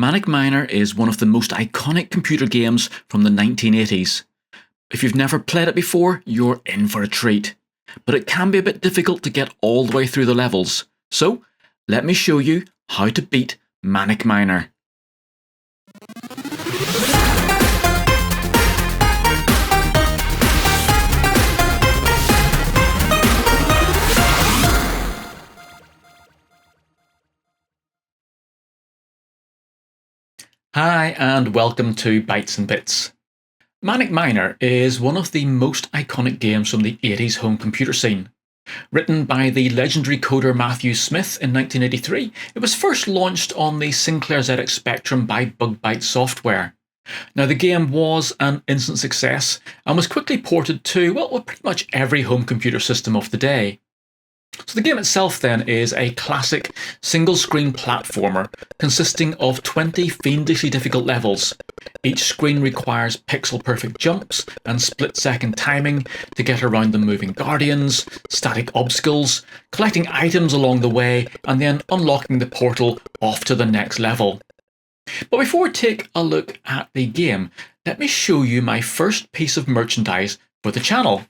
Manic Miner is one of the most iconic computer games from the 1980s. If you've never played it before, you're in for a treat. But it can be a bit difficult to get all the way through the levels, so let me show you how to beat Manic Miner. Hi and welcome to Bytes and Bits. Manic Miner is one of the most iconic games from the 80s home computer scene. Written by the legendary coder Matthew Smith in 1983, it was first launched on the Sinclair ZX Spectrum by Bug Byte Software. Now the game was an instant success and was quickly ported to, well, pretty much every home computer system of the day. So the game itself then is a classic single-screen platformer consisting of 20 fiendishly difficult levels. Each screen requires pixel-perfect jumps and split-second timing to get around the moving guardians, static obstacles, collecting items along the way, and then unlocking the portal off to the next level. But before we take a look at the game, let me show you my first piece of merchandise for the channel.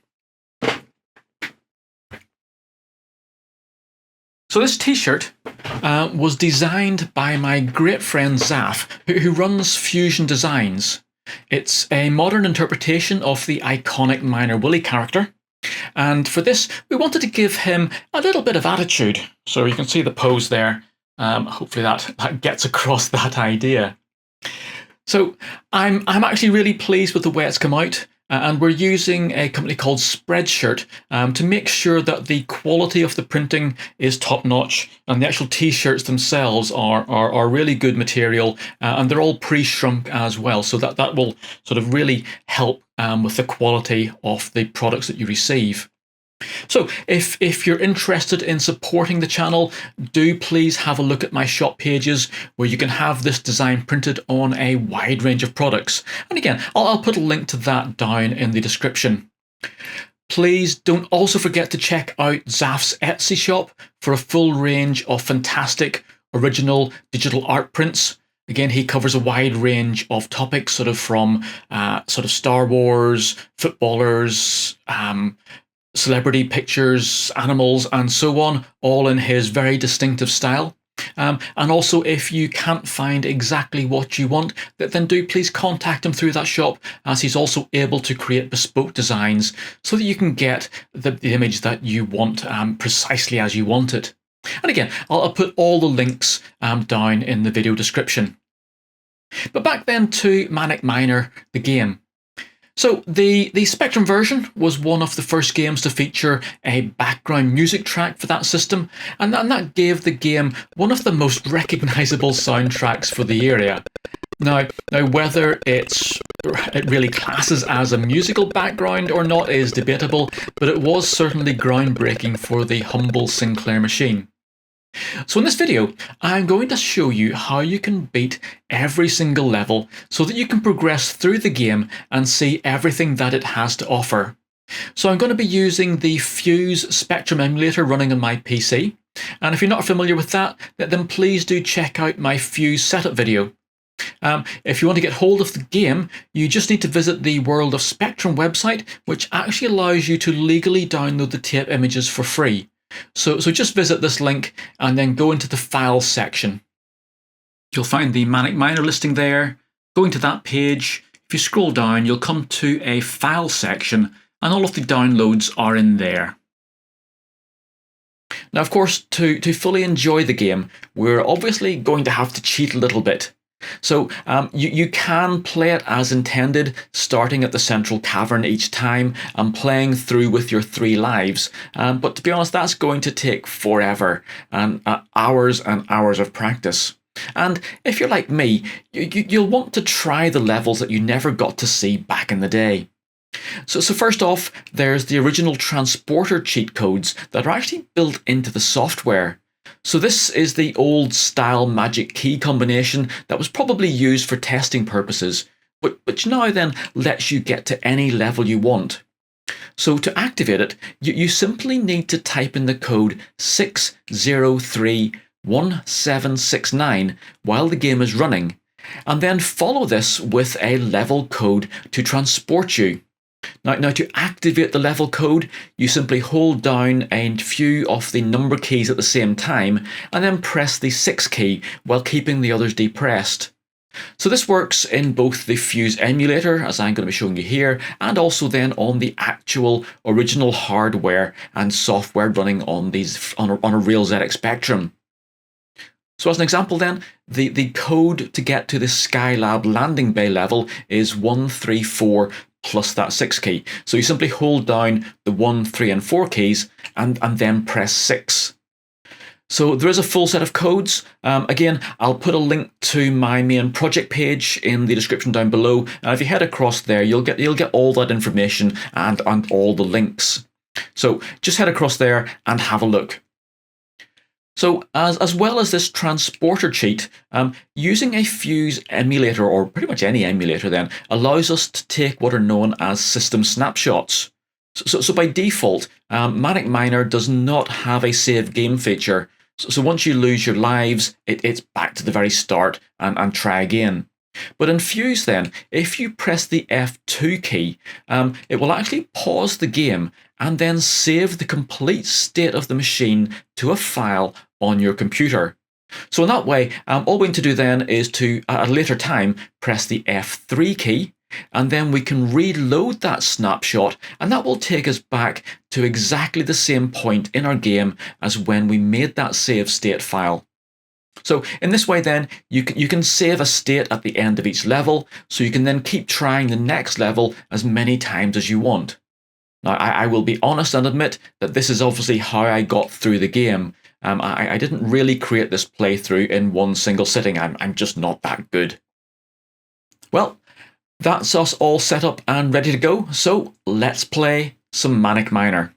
So this t-shirt was designed by my great friend Zaf, who runs FuzionDezigns. It's a modern interpretation of the iconic miner Willy character. And for this, we wanted to give him a little bit of attitude. So you can see the pose there. Hopefully that gets across that idea. So I'm actually really pleased with the way it's come out. And we're using a company called Spreadshirt to make sure that the quality of the printing is top-notch and the actual t-shirts themselves are really good material, and they're all pre-shrunk as well, so that will sort of really help with the quality of the products that you receive. So if you're interested in supporting the channel, do please have a look at my shop pages where you can have this design printed on a wide range of products. And again, I'll put a link to that down in the description. Please don't also forget to check out Zaf's Etsy shop for a full range of fantastic original digital art prints. Again, he covers a wide range of topics, sort of from sort of Star Wars, footballers, celebrity pictures, animals, and so on, all in his very distinctive style. And also, if you can't find exactly what you want, then do please contact him through that shop, as he's also able to create bespoke designs so that you can get the image that you want precisely as you want it. And again, I'll put all the links down in the video description. But back then to Manic Miner, the game. So the Spectrum version was one of the first games to feature a background music track for that system, and that gave the game one of the most recognisable soundtracks for the area. Now whether it really classes as a musical background or not is debatable, but it was certainly groundbreaking for the humble Sinclair machine. So in this video, I'm going to show you how you can beat every single level so that you can progress through the game and see everything that it has to offer. So I'm going to be using the Fuse Spectrum emulator running on my PC. And if you're not familiar with that, then please do check out my Fuse setup video. If you want to get hold of the game, you just need to visit the World of Spectrum website, which actually allows you to legally download the tape images for free. So just visit this link and then go into the Files section. You'll find the Manic Miner listing there. Going to that page, if you scroll down, you'll come to a File section, and all of the downloads are in there. Now, of course, to fully enjoy the game, we're obviously going to have to cheat a little bit. So you can play it as intended, starting at the central cavern each time and playing through with your 3 lives. But to be honest, that's going to take forever and hours and hours of practice. And if you're like me, you'll want to try the levels that you never got to see back in the day. So first off, there's the original transporter cheat codes that are actually built into the software. So this is the old style magic key combination that was probably used for testing purposes, which now then lets you get to any level you want. So to activate it, you simply need to type in the code 6031769 while the game is running, and then follow this with a level code to transport you. Now to activate the level code, you simply hold down a few of the number keys at the same time, and then press the 6 key while keeping the others depressed. So this works in both the Fuse emulator, as I'm going to be showing you here, and also then on the actual original hardware and software running on a real ZX Spectrum. So as an example then, the code to get to the Skylab Landing Bay level is 134 plus that 6 key. So you simply hold down the 1, 3 and 4 keys and then press 6. So there is a full set of codes. Again, I'll put a link to my main project page in the description down below. And if you head across there, you'll get all that information and all the links. So just head across there and have a look. So as well as this transporter cheat, using a Fuse emulator, or pretty much any emulator then, allows us to take what are known as system snapshots. So by default, Manic Miner does not have a save game feature. So once you lose your lives, it's back to the very start and try again. But in Fuse then, if you press the F2 key, it will actually pause the game and then save the complete state of the machine to a file on your computer. So in that way, all we need to do then is to, at a later time, press the F3 key, and then we can reload that snapshot, and that will take us back to exactly the same point in our game as when we made that save state file. So in this way then, you can save a state at the end of each level, so you can then keep trying the next level as many times as you want. Now, I will be honest and admit that this is obviously how I got through the game. I didn't really create this playthrough in one single sitting. I'm just not that good. Well, that's us all set up and ready to go, so let's play some Manic Miner.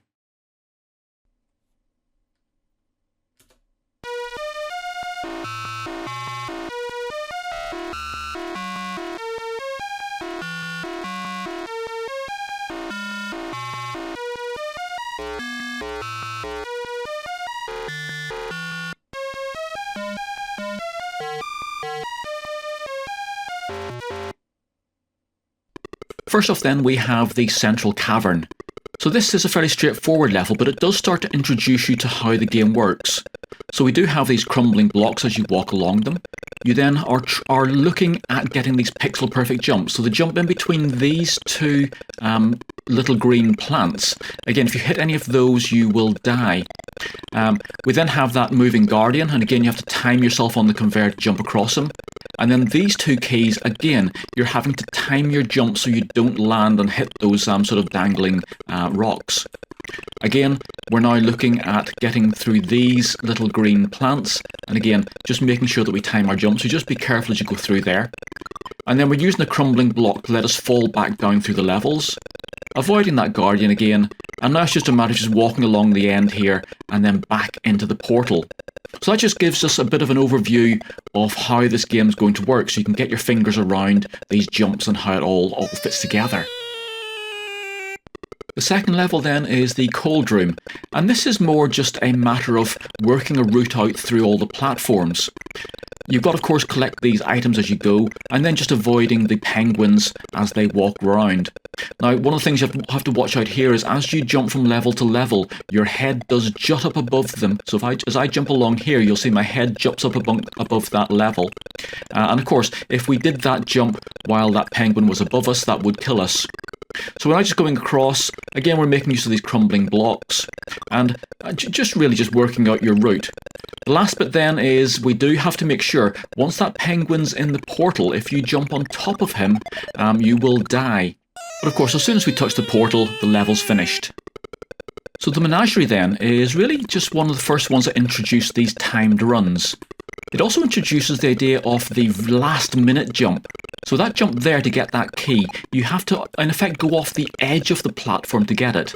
First off then, we have the Central Cavern. So this is a fairly straightforward level, but it does start to introduce you to how the game works. So we do have these crumbling blocks as you walk along them. You then are looking at getting these pixel perfect jumps. So the jump in between these two little green plants. Again, if you hit any of those, you will die. We then have that moving guardian, and again you have to time yourself on the conveyor to jump across them. And then these two keys, again, you're having to time your jump so you don't land and hit those sort of dangling rocks. Again, we're now looking at getting through these little green plants, and again, just making sure that we time our jump, so just be careful as you go through there. And then we're using the crumbling block to let us fall back down through the levels, avoiding that guardian again, and now it's just a matter of just walking along the end here and then back into the portal. So that just gives us a bit of an overview of how this game is going to work, so you can get your fingers around these jumps and how it all fits together. The second level then is the cold room, and this is more just a matter of working a route out through all the platforms. You've got, of course, collect these items as you go, and then just avoiding the penguins as they walk around. Now, one of the things you have to watch out here is as you jump from level to level, your head does jut up above them. So as I jump along here, you'll see my head jumps up above that level. And of course, if we did that jump while that penguin was above us, that would kill us. So we're now just going across. Again, we're making use of these crumbling blocks, and just working out your route. The last bit then is we do have to make sure, once that penguin's in the portal, if you jump on top of him, you will die. But of course, as soon as we touch the portal, the level's finished. So the Menagerie then is really just one of the first ones that introduced these timed runs. It also introduces the idea of the last minute jump. So that jump there to get that key, you have to in effect go off the edge of the platform to get it.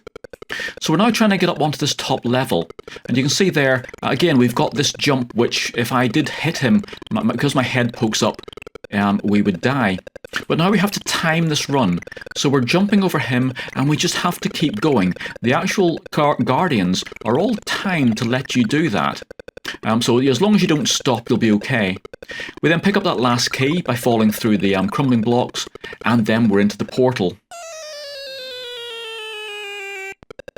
So we're now trying to get up onto this top level, and you can see there, again, we've got this jump which if I did hit him, because my head pokes up, we would die. But now we have to time this run, so we're jumping over him and we just have to keep going. The actual guardians are all timed to let you do that. So as long as you don't stop, you'll be okay. We then pick up that last key by falling through the crumbling blocks, and then we're into the portal.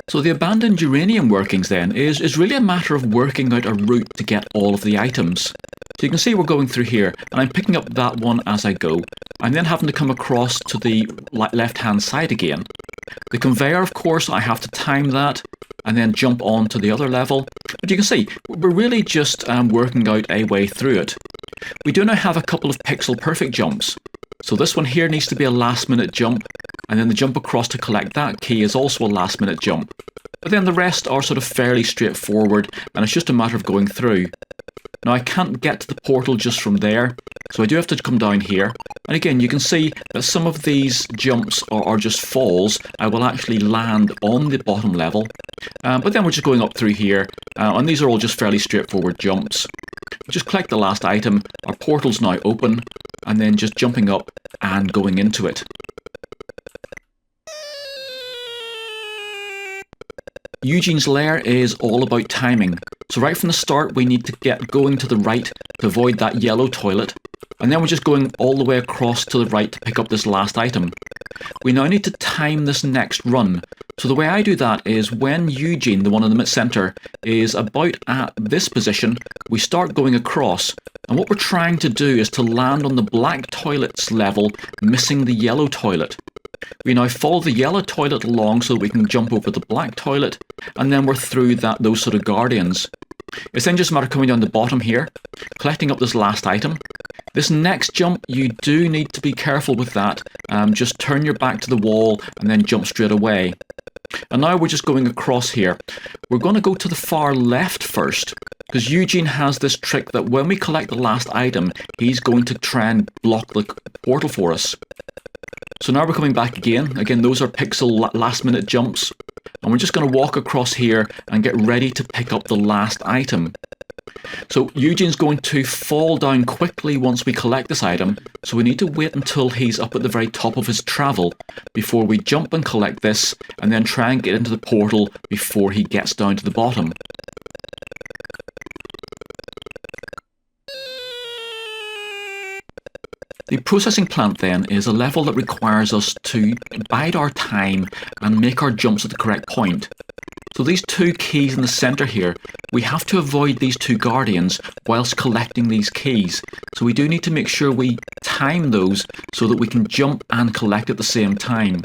So the abandoned uranium workings then is really a matter of working out a route to get all of the items. So you can see we're going through here, and I'm picking up that one as I go. I'm then having to come across to the left-hand side again. The conveyor, of course, I have to time that, and then jump on to the other level. But you can see, we're really just working out a way through it. We do now have a couple of pixel-perfect jumps. So this one here needs to be a last-minute jump, and then the jump across to collect that key is also a last-minute jump. But then the rest are sort of fairly straightforward, and it's just a matter of going through. Now I can't get to the portal just from there, so I do have to come down here. And again, you can see that some of these jumps are just falls. I will actually land on the bottom level. But then we're just going up through here, and these are all just fairly straightforward jumps. We just collect the last item, our portal's now open, and then just jumping up and going into it. Eugene's lair is all about timing. So right from the start, we need to get going to the right to avoid that yellow toilet. And then we're just going all the way across to the right to pick up this last item. We now need to time this next run. So the way I do that is when Eugene, the one in the mid-center, is about at this position, we start going across. And what we're trying to do is to land on the black toilet's level, missing the yellow toilet. We now follow the yellow toilet along so that we can jump over the black toilet, and then we're through those sort of guardians. It's then just a matter of coming down the bottom here, collecting up this last item. This next jump, you do need to be careful with that. Just turn your back to the wall and then jump straight away. And now we're just going across here. We're going to go to the far left first, because Eugene has this trick that when we collect the last item, he's going to try and block the portal for us. So now we're coming back again. Again, those are pixel last-minute jumps. And we're just going to walk across here and get ready to pick up the last item. So Eugene's going to fall down quickly once we collect this item. So we need to wait until he's up at the very top of his travel before we jump and collect this, and then try and get into the portal before he gets down to the bottom. The processing plant then is a level that requires us to bide our time and make our jumps at the correct point. So these two keys in the centre here, we have to avoid these two guardians whilst collecting these keys. So we do need to make sure we time those so that we can jump and collect at the same time.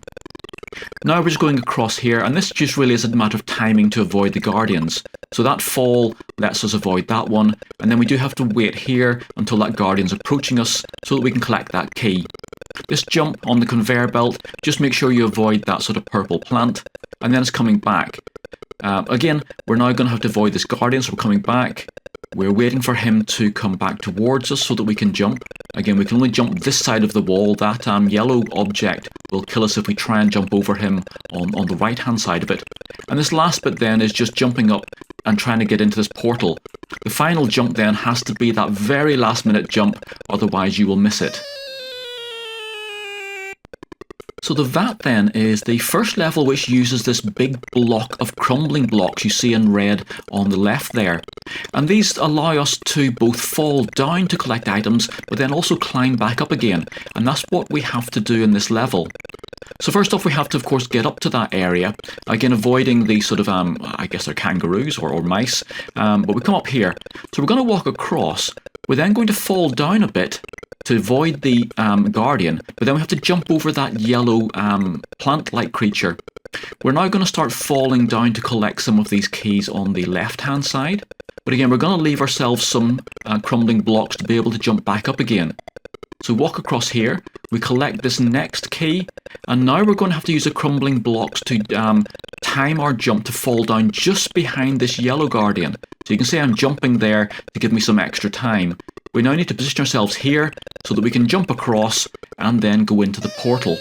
Now we're just going across here, and this just really is a matter of timing to avoid the guardians. So that fall lets us avoid that one, and then we do have to wait here until that guardian's approaching us so that we can collect that key. This jump on the conveyor belt, just make sure you avoid that sort of purple plant, and then it's coming back. Again, we're now going to have to avoid this guardian, so we're coming back. We're waiting for him to come back towards us so that we can jump. Again, we can only jump this side of the wall. That yellow object will kill us if we try and jump over him on the right-hand side of it. And this last bit then is just jumping up and trying to get into this portal. The final jump then has to be that very last-minute jump, otherwise you will miss it. So the vat then is the first level which uses this big block of crumbling blocks you see in red on the left there. And these allow us to both fall down to collect items, but then also climb back up again. And that's what we have to do in this level. So first off, we have to, of course, get up to that area. Again, avoiding the sort of, I guess they're kangaroos or mice. But we come up here. So we're going to walk across. We're then going to fall down a bit to avoid the guardian, but then we have to jump over that yellow plant-like creature. We're now going to start falling down to collect some of these keys on the left-hand side. But again, we're going to leave ourselves some crumbling blocks to be able to jump back up again. So walk across here, we collect this next key, and now we're going to have to use the crumbling blocks to time our jump to fall down just behind this yellow guardian. So you can see I'm jumping there to give me some extra time. We now need to position ourselves here so that we can jump across and then go into the portal.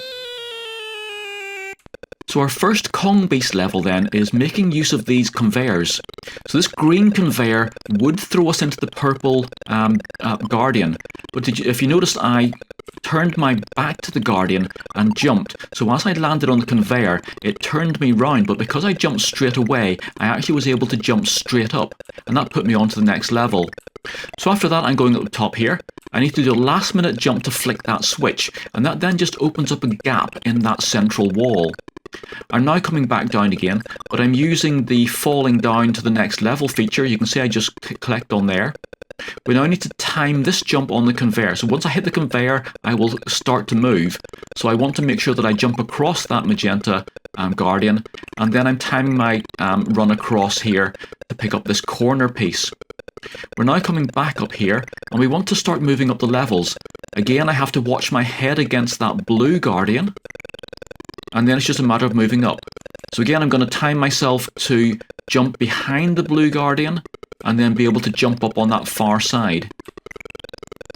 So our first Kong Beast level then is making use of these conveyors. So this green conveyor would throw us into the purple guardian, but if you notice, I turned my back to the Guardian and jumped. So as I landed on the conveyor, it turned me round, but because I jumped straight away, I actually was able to jump straight up, and that put me on to the next level. So after that, I'm going up the top here. I need to do a last minute jump to flick that switch, and that then just opens up a gap in that central wall. I'm now coming back down again, but I'm using the falling down to the next level feature. You can see I just clicked on there. We now need to time this jump on the conveyor. So once I hit the conveyor, I will start to move. So I want to make sure that I jump across that magenta Guardian, and then I'm timing my run across here to pick up this corner piece. We're now coming back up here, and we want to start moving up the levels. Again, I have to watch my head against that blue Guardian, and then it's just a matter of moving up. So again, I'm going to time myself to jump behind the blue Guardian, and then be able to jump up on that far side.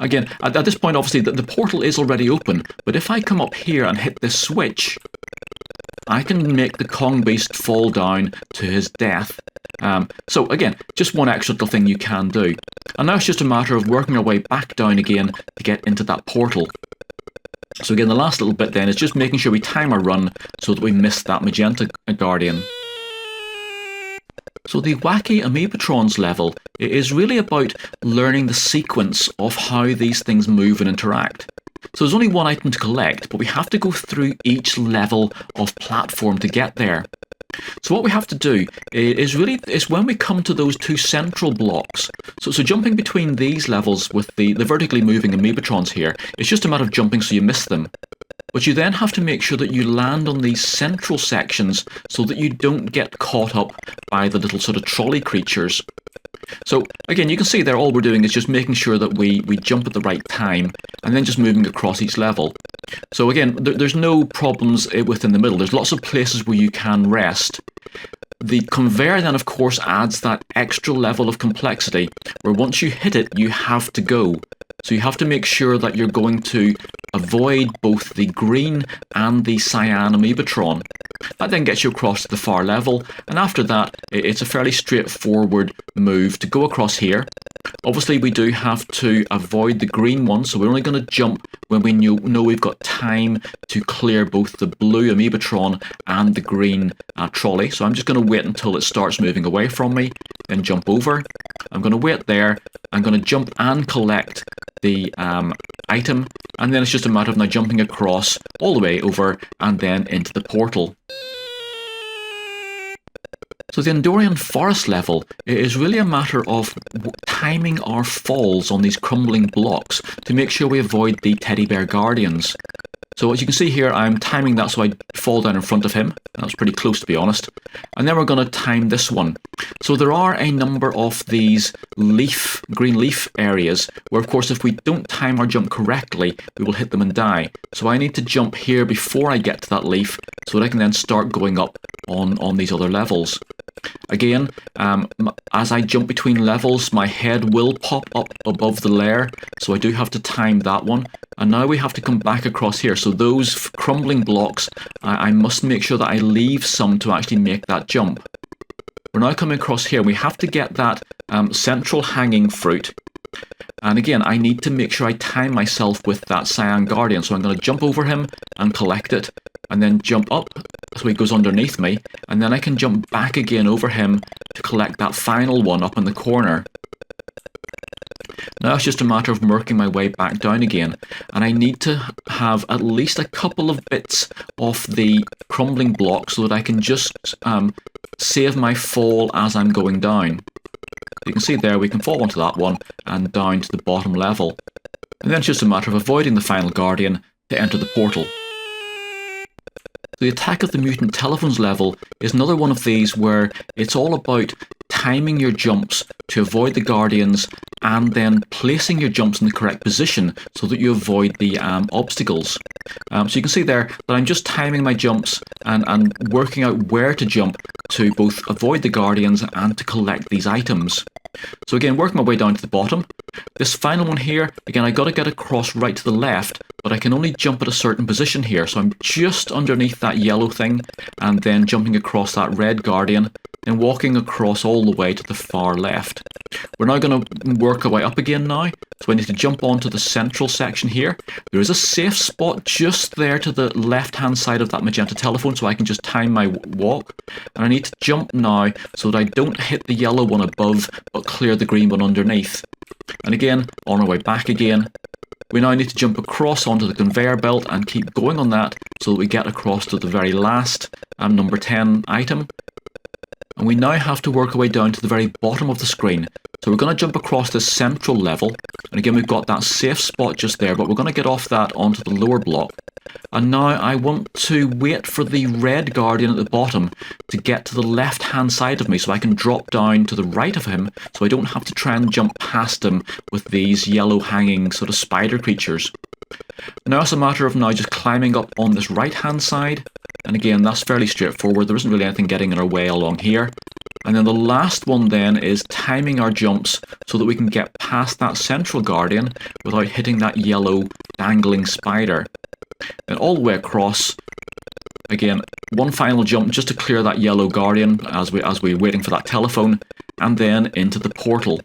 Again, at this point, obviously, the portal is already open, but if I come up here and hit this switch, I can make the Kong Beast fall down to his death. So again, just one extra little thing you can do. And now it's just a matter of working our way back down again to get into that portal. So again, the last little bit then is just making sure we time our run so that we miss that magenta Guardian. So the Wacky Amoebatrons level is really about learning the sequence of how these things move and interact. So there's only one item to collect, but we have to go through each level of platform to get there. So what we have to do is when we come to those two central blocks. So jumping between these levels with the vertically moving Amoebatrons here, it's just a matter of jumping so you miss them. But you then have to make sure that you land on these central sections so that you don't get caught up by the little sort of trolley creatures. So again, you can see there all we're doing is just making sure that we jump at the right time, and then just moving across each level. So again, there's no problems within the middle. There's lots of places where you can rest. The conveyor then, of course, adds that extra level of complexity, where once you hit it, you have to go. So you have to make sure that you're going to avoid both the green and the cyan Amoebatron. That then gets you across to the far level, and after that, it's a fairly straightforward move to go across here. Obviously, we do have to avoid the green one, so we're only going to jump when we know we've got time to clear both the blue Amoebatron and the green trolley. So I'm just going to wait until it starts moving away from me, then jump over. I'm going to wait there. I'm going to jump and collect the item, and then it's just a matter of now jumping across all the way over and then into the portal. So the Endorian Forest level is really a matter of timing our falls on these crumbling blocks to make sure we avoid the teddy bear guardians. So as you can see here, I'm timing that so I fall down in front of him. That was pretty close, to be honest. And then we're going to time this one. So there are a number of these green leaf areas where, of course, if we don't time our jump correctly, we will hit them and die. So I need to jump here before I get to that leaf so that I can then start going up on these other levels. Again, as I jump between levels, my head will pop up above the lair, so I do have to time that one. And now we have to come back across here. So those crumbling blocks, I must make sure that I leave some to actually make that jump. We're now coming across here. We have to get that central hanging fruit. And again, I need to make sure I time myself with that cyan guardian. So I'm going to jump over him and collect it, and then jump up so he goes underneath me, and then I can jump back again over him to collect that final one up in the corner. Now it's just a matter of working my way back down again, and I need to have at least a couple of bits off the crumbling block so that I can just save my fall as I'm going down. You can see there we can fall onto that one and down to the bottom level. And then it's just a matter of avoiding the final guardian to enter the portal. The Attack of the Mutant Telephones level is another one of these where it's all about timing your jumps to avoid the guardians and then placing your jumps in the correct position so that you avoid the obstacles. So you can see there that I'm just timing my jumps and working out where to jump to both avoid the guardians and to collect these items. So again, working my way down to the bottom. This final one here, again, I got to get across right to the left, but I can only jump at a certain position here. So I'm just underneath that yellow thing and then jumping across that red guardian and walking across all the way to the far left. We're now going to work work our way up again now. So we need to jump onto the central section here. There is a safe spot just there to the left-hand side of that magenta telephone, so I can just time my walk. And I need to jump now so that I don't hit the yellow one above, but clear the green one underneath. And again, on our way back again, we now need to jump across onto the conveyor belt and keep going on that so that we get across to the very last number 10 item. And we now have to work our way down to the very bottom of the screen. So we're going to jump across this central level. And again, we've got that safe spot just there, but we're going to get off that onto the lower block. And now I want to wait for the red guardian at the bottom to get to the left-hand side of me so I can drop down to the right of him so I don't have to try and jump past him with these yellow hanging sort of spider creatures. Now it's a matter of now just climbing up on this right-hand side. And again, that's fairly straightforward. There isn't really anything getting in our way along here. And then the last one then is timing our jumps so that we can get past that central guardian without hitting that yellow dangling spider. And all the way across, again, one final jump just to clear that yellow guardian as we're waiting for that telephone, and then into the portal.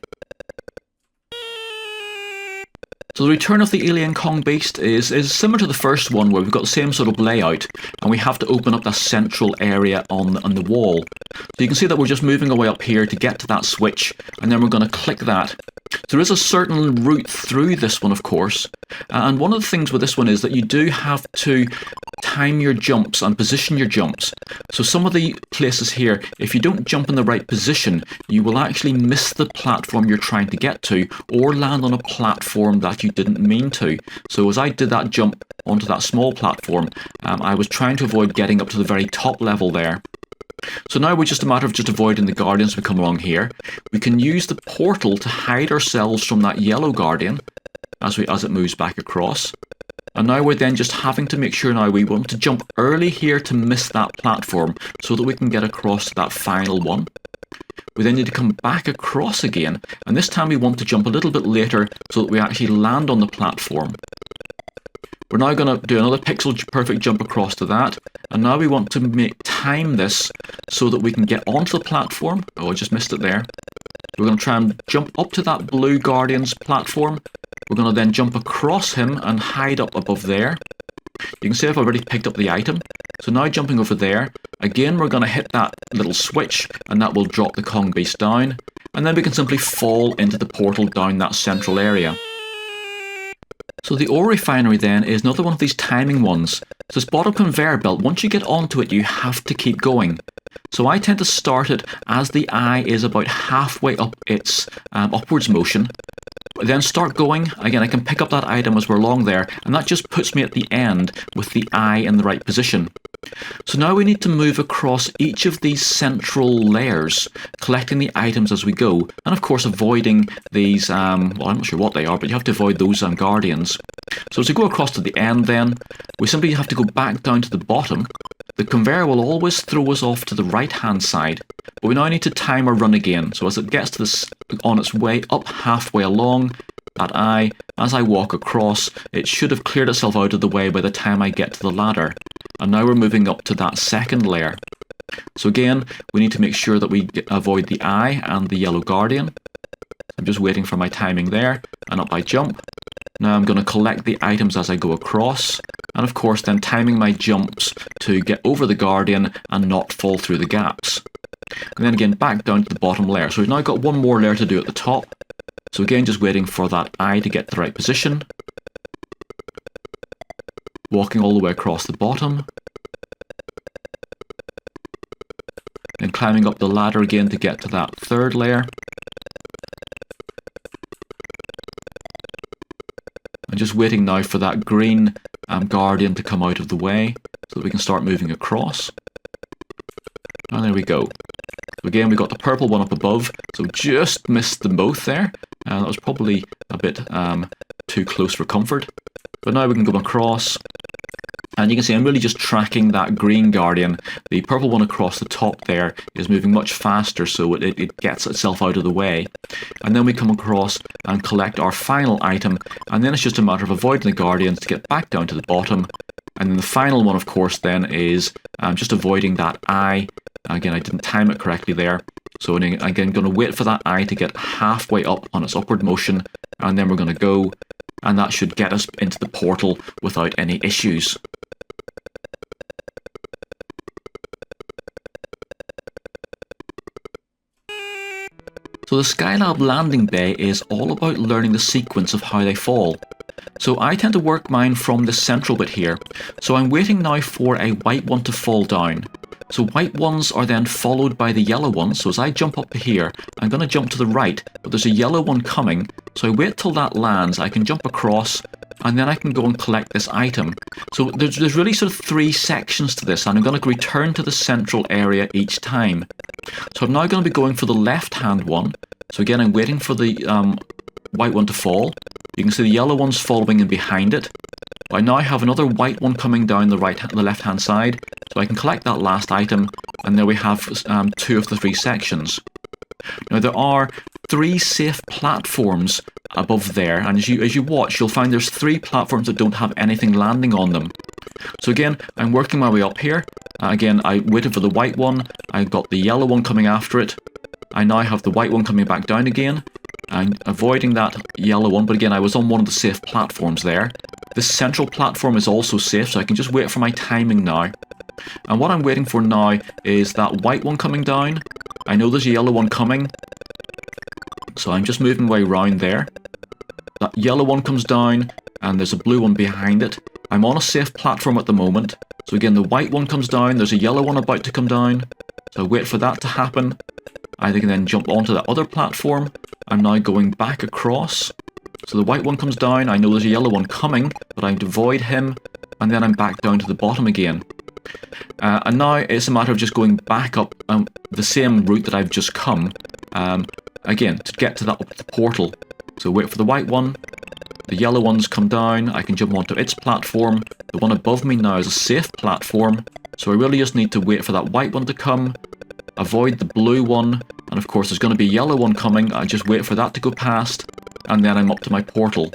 So the return of the alien Kong beast is similar to the first one, where we've got the same sort of layout, and we have to open up that central area on the wall. So you can see that we're just moving our way up here to get to that switch, and then we're going to click that. There is a certain route through this one, of course, and one of the things with this one is that you do have to time your jumps and position your jumps. So some of the places here, if you don't jump in the right position, you will actually miss the platform you're trying to get to, or land on a platform that you didn't mean to. So as I did that jump onto that small platform, I was trying to avoid getting up to the very top level there. So now we're just a matter of just avoiding the guardians as we come along here. We can use the portal to hide ourselves from that yellow guardian as it moves back across. And now we're then just having to make sure now we want to jump early here to miss that platform so that we can get across to that final one. We then need to come back across again, and this time we want to jump a little bit later so that we actually land on the platform. We're now going to do another pixel perfect jump across to that, and now we want to time this so that we can get onto the platform. Oh, I just missed it there. We're going to try and jump up to that blue Guardian's platform. We're going to then jump across him and hide up above there. You can see I've already picked up the item. So now jumping over there, again we're going to hit that little switch and that will drop the Kong beast down. And then we can simply fall into the portal down that central area. So the ore refinery then is another one of these timing ones. So this bottom conveyor belt, once you get onto it, you have to keep going. So I tend to start it as the eye is about halfway up its upwards motion. Then start going. Again, I can pick up that item as we're along there, and that just puts me at the end with the eye in the right position. So now we need to move across each of these central layers, collecting the items as we go, and of course avoiding these, well, I'm not sure what they are, but you have to avoid those guardians. So as we go across to the end then, we simply have to go back down to the bottom. The conveyor will always throw us off to the right-hand side, but we now need to time our run again. So as it gets to this, on its way up halfway along that eye, as I walk across, it should have cleared itself out of the way by the time I get to the ladder. And now we're moving up to that second layer. So again, we need to make sure that we avoid the eye and the yellow guardian. I'm just waiting for my timing there, and up I jump. Now I'm going to collect the items as I go across, and of course then timing my jumps to get over the guardian and not fall through the gaps. And then again back down to the bottom layer. So we've now got one more layer to do at the top. So again just waiting for that eye to get to the right position. Walking all the way across the bottom. And climbing up the ladder again to get to that third layer. And just waiting now for that green guardian to come out of the way so that we can start moving across. And there we go. So again, we got the purple one up above, so just missed them both there. That was probably a bit too close for comfort. But now we can go across. And you can see I'm really just tracking that green guardian. The purple one across the top there is moving much faster, so it gets itself out of the way. And then we come across and collect our final item, and then it's just a matter of avoiding the guardians to get back down to the bottom. And then the final one, of course, then is just avoiding that eye. Again, I didn't time it correctly there. So again, going to wait for that eye to get halfway up on its upward motion, and then we're going to go, and that should get us into the portal without any issues. So the Skylab Landing Bay is all about learning the sequence of how they fall. So I tend to work mine from the central bit here. So I'm waiting now for a white one to fall down. So white ones are then followed by the yellow ones. So as I jump up here, I'm going to jump to the right, but there's a yellow one coming. So I wait till that lands, I can jump across, and then I can go and collect this item. So there's really sort of 3 sections to this, and I'm going to return to the central area each time. So I'm now going to be going for the left-hand one. So again, I'm waiting for the white one to fall. You can see the yellow one's following in behind it. I now have another white one coming down the left-hand side, so I can collect that last item, and there we have 2 of the 3 sections. Now there are 3 safe platforms above there, and as you watch, you'll find there's 3 platforms that don't have anything landing on them. So again, I'm working my way up here. Again, I waited for the white one, I got the yellow one coming after it. I now have the white one coming back down again. I'm avoiding that yellow one, but again, I was on one of the safe platforms there. This central platform is also safe, so I can just wait for my timing now. And what I'm waiting for now is that white one coming down. I know there's a yellow one coming, so I'm just moving my way around there. That yellow one comes down, and there's a blue one behind it. I'm on a safe platform at the moment. So again, the white one comes down, there's a yellow one about to come down. So I wait for that to happen. I can then jump onto that other platform. I'm now going back across. So the white one comes down, I know there's a yellow one coming, but I avoid him, and then I'm back down to the bottom again. And now it's a matter of just going back up the same route that I've just come, again, to get to that up the portal. So wait for the white one, the yellow ones come down, I can jump onto its platform. The one above me now is a safe platform, so I really just need to wait for that white one to come, avoid the blue one, and of course there's going to be a yellow one coming, I just wait for that to go past, and then I'm up to my portal.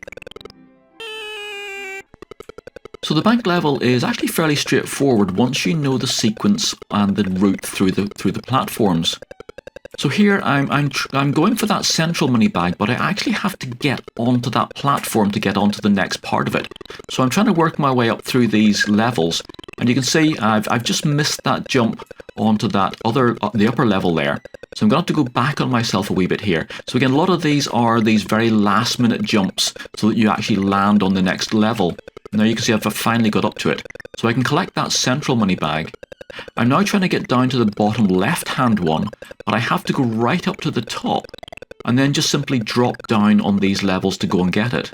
So the bank level is actually fairly straightforward once you know the sequence and the route through the platforms. So here I'm going for that central money bag, but I actually have to get onto that platform to get onto the next part of it. So I'm trying to work my way up through these levels, and you can see I've just missed that jump onto that the upper level there. So I'm going to have to go back on myself a wee bit here. So again, a lot of these are these very last minute jumps so that you actually land on the next level. Now you can see I've finally got up to it. So I can collect that central money bag. I'm now trying to get down to the bottom left-hand one, but I have to go right up to the top, and then just simply drop down on these levels to go and get it.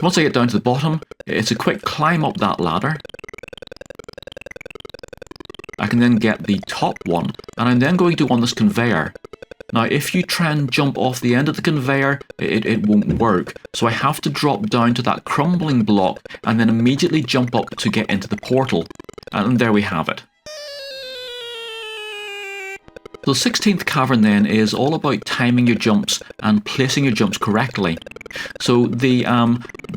Once I get down to the bottom, it's a quick climb up that ladder. I can then get the top one, and I'm then going to go on this conveyor. Now, if you try and jump off the end of the conveyor, it won't work. So I have to drop down to that crumbling block and then immediately jump up to get into the portal. And there we have it. So the 16th Cavern then is all about timing your jumps and placing your jumps correctly. So the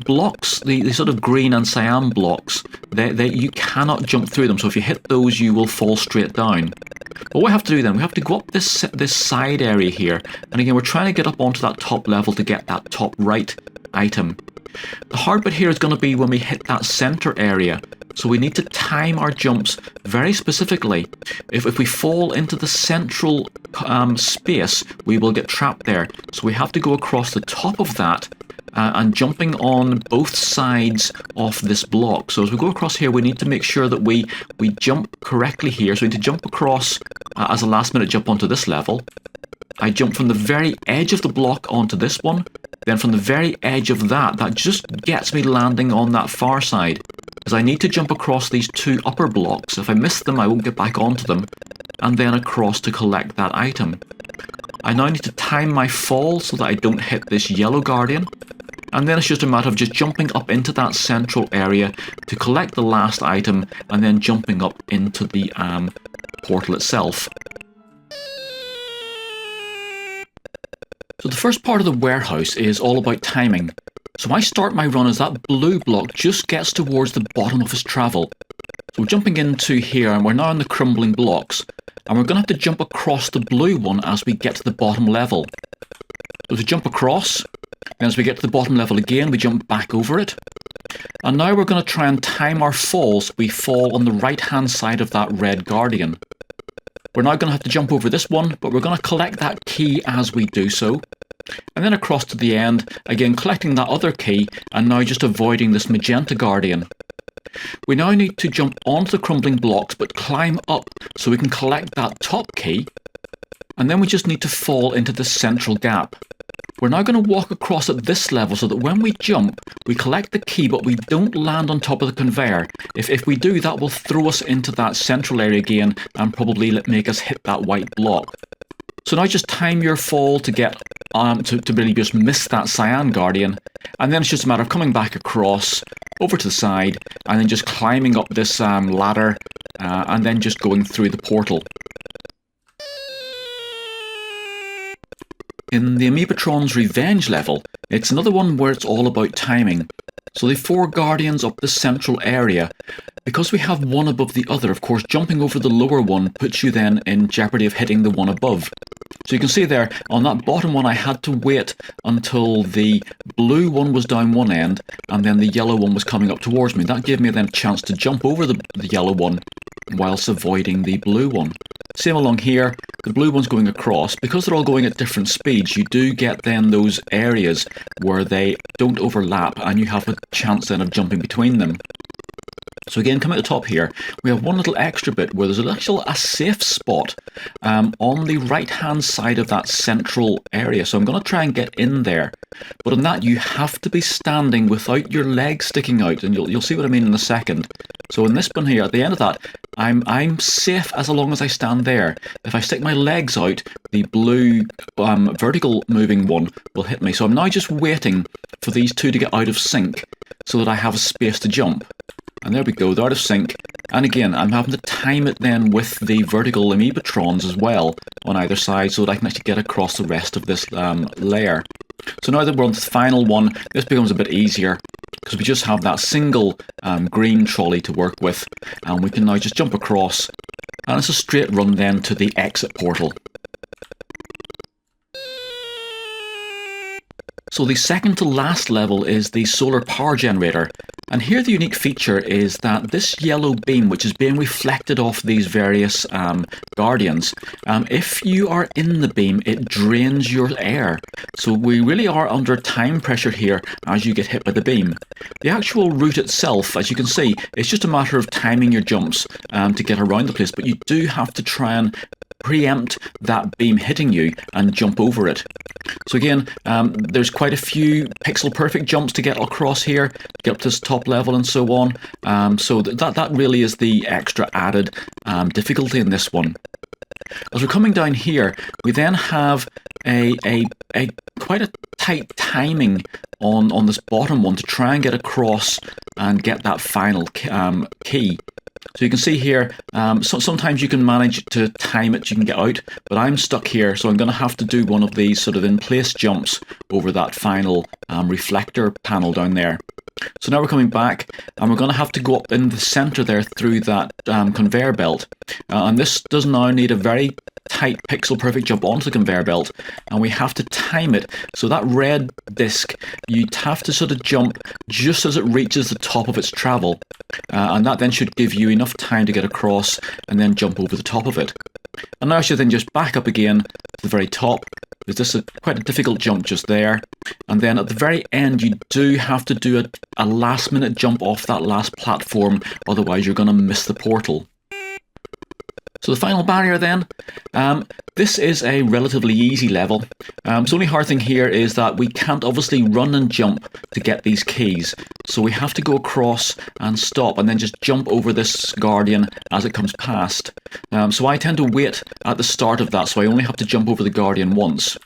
blocks, the sort of green and cyan blocks, you cannot jump through them. So if you hit those, you will fall straight down. But what we have to do then, we have to go up this side area here. And again, we're trying to get up onto that top level to get that top right item. The hard bit here is going to be when we hit that center area. So we need to time our jumps very specifically. If we fall into the central space, we will get trapped there. So we have to go across the top of that and jumping on both sides of this block. So as we go across here, we need to make sure that we jump correctly here. So we need to jump across as a last minute jump onto this level. I jump from the very edge of the block onto this one. Then from the very edge of that just gets me landing on that far side. Because I need to jump across these 2 upper blocks. If I miss them, I won't get back onto them. And then across to collect that item. I now need to time my fall so that I don't hit this yellow guardian. And then it's just a matter of just jumping up into that central area to collect the last item and then jumping up into the portal itself. So the first part of the warehouse is all about timing. So I start my run as that blue block just gets towards the bottom of its travel. So we're jumping into here and we're now on the crumbling blocks. and we're going to have to jump across the blue one as we get to the bottom level. So to jump across, and as we get to the bottom level again, we jump back over it. And now we're going to try and time our falls. We fall on the right-hand side of that red guardian. We're now going to have to jump over this one, but we're going to collect that key as we do so. And then across to the end, again collecting that other key, and now just avoiding this magenta guardian. We now need to jump onto the crumbling blocks, but climb up so we can collect that top key. And then we just need to fall into the central gap. We're now going to walk across at this level so that when we jump, we collect the key, but we don't land on top of the conveyor. If we do, that will throw us into that central area again and probably make us hit that white block. So now just time your fall to get to really just miss that cyan guardian, and then it's just a matter of coming back across over to the side and then just climbing up this ladder and then just going through the portal. In the Amoebatrons Revenge level, it's another one where it's all about timing. So the 4 guardians up the central area, because we have one above the other, of course jumping over the lower one puts you then in jeopardy of hitting the one above. So you can see there, on that bottom one I had to wait until the blue one was down one end and then the yellow one was coming up towards me. That gave me then a chance to jump over the yellow one whilst avoiding the blue one. Same along here, the blue one's going across. Because they're all going at different speeds, you do get then those areas where they don't overlap and you have a chance then of jumping between them. So again, come at the top here, we have one little extra bit where there's a safe spot on the right-hand side of that central area. So I'm going to try and get in there. But on that, you have to be standing without your legs sticking out, and you'll see what I mean in a second. So in this one here, at the end of that, I'm safe as long as I stand there. If I stick my legs out, the blue vertical moving one will hit me. So I'm now just waiting for these two to get out of sync so that I have a space to jump. And there we go, they're out of sync. And again, I'm having to time it then with the vertical Amoebatrons as well on either side so that I can actually get across the rest of this layer. So now that we're on the final one, this becomes a bit easier because we just have that single green trolley to work with, and we can now just jump across, and it's a straight run then to the exit portal. So the second to last level is the solar power generator, and here the unique feature is that this yellow beam, which is being reflected off these various guardians, if you are in the beam, it drains your air. So we really are under time pressure here as you get hit by the beam. The actual route itself, as you can see, it's just a matter of timing your jumps to get around the place, but you do have to try and preempt that beam hitting you and jump over it. So again, there's quite a few pixel perfect jumps to get across here, get up to this top level and so on. So that really is the extra added difficulty in this one. As we're coming down here, we then have a quite a tight timing on this bottom one to try and get across and get that final key. So you can see here, sometimes you can manage to time it, you can get out, but I'm stuck here, so I'm going to have to do one of these sort of in-place jumps over that final reflector panel down there. So now we're coming back, and we're going to have to go up in the centre there through that conveyor belt. And this does now need a very tight pixel perfect jump onto the conveyor belt, and we have to time it. So that red disc, you'd have to sort of jump just as it reaches the top of its travel. And that then should give you enough time to get across and then jump over the top of it. And now I should then just back up again to the very top. There's just quite a difficult jump just there. And then at the very end, you do have to do a last minute jump off that last platform, otherwise you're going to miss the portal. So the final barrier then, this is a relatively easy level. So the only hard thing here is that we can't obviously run and jump to get these keys. So we have to go across and stop and then just jump over this guardian as it comes past. So I tend to wait at the start of that, so I only have to jump over the guardian once.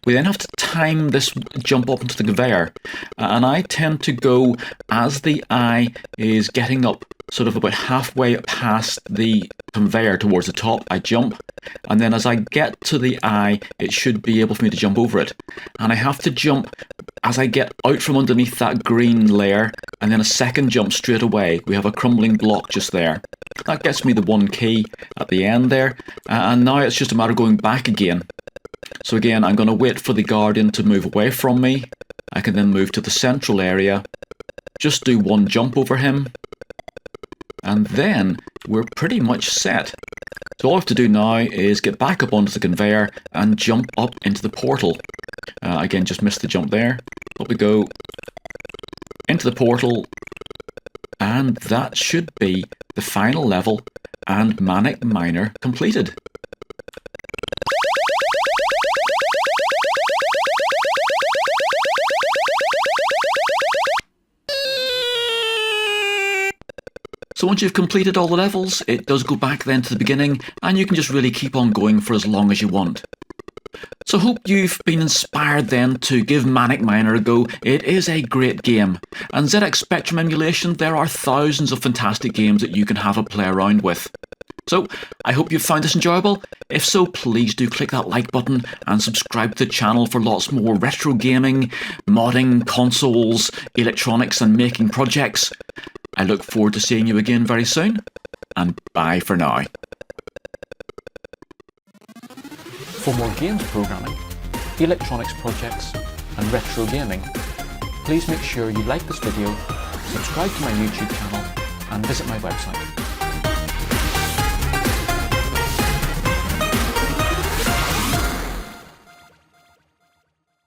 We then have to time this jump up into the conveyor, and I tend to go as the eye is getting up sort of about halfway past the conveyor towards the top. I jump, and then as I get to the eye, it should be able for me to jump over it. And I have to jump as I get out from underneath that green layer, and then a second jump straight away. We have a crumbling block just there. that gets me the 1 key at the end there, and now it's just a matter of going back again. So again, I'm going to wait for the Guardian to move away from me. I can then move to the central area, just do 1 jump over him, and then we're pretty much set. So all I have to do now is get back up onto the conveyor and jump up into the portal. Again, just missed the jump there. Up we go, into the portal, and that should be the final level and Manic Miner completed. So once you've completed all the levels, it does go back then to the beginning, and you can just really keep on going for as long as you want. So hope you've been inspired then to give Manic Miner a go. It is a great game, and ZX Spectrum emulation, there are thousands of fantastic games that you can have a play around with. So I hope you've found this enjoyable. If so, please do click that like button and subscribe to the channel for lots more retro gaming, modding, consoles, electronics and making projects. I look forward to seeing you again very soon, and bye for now. For more games programming, electronics projects and retro gaming, please make sure you like this video, subscribe to my YouTube channel and visit my website.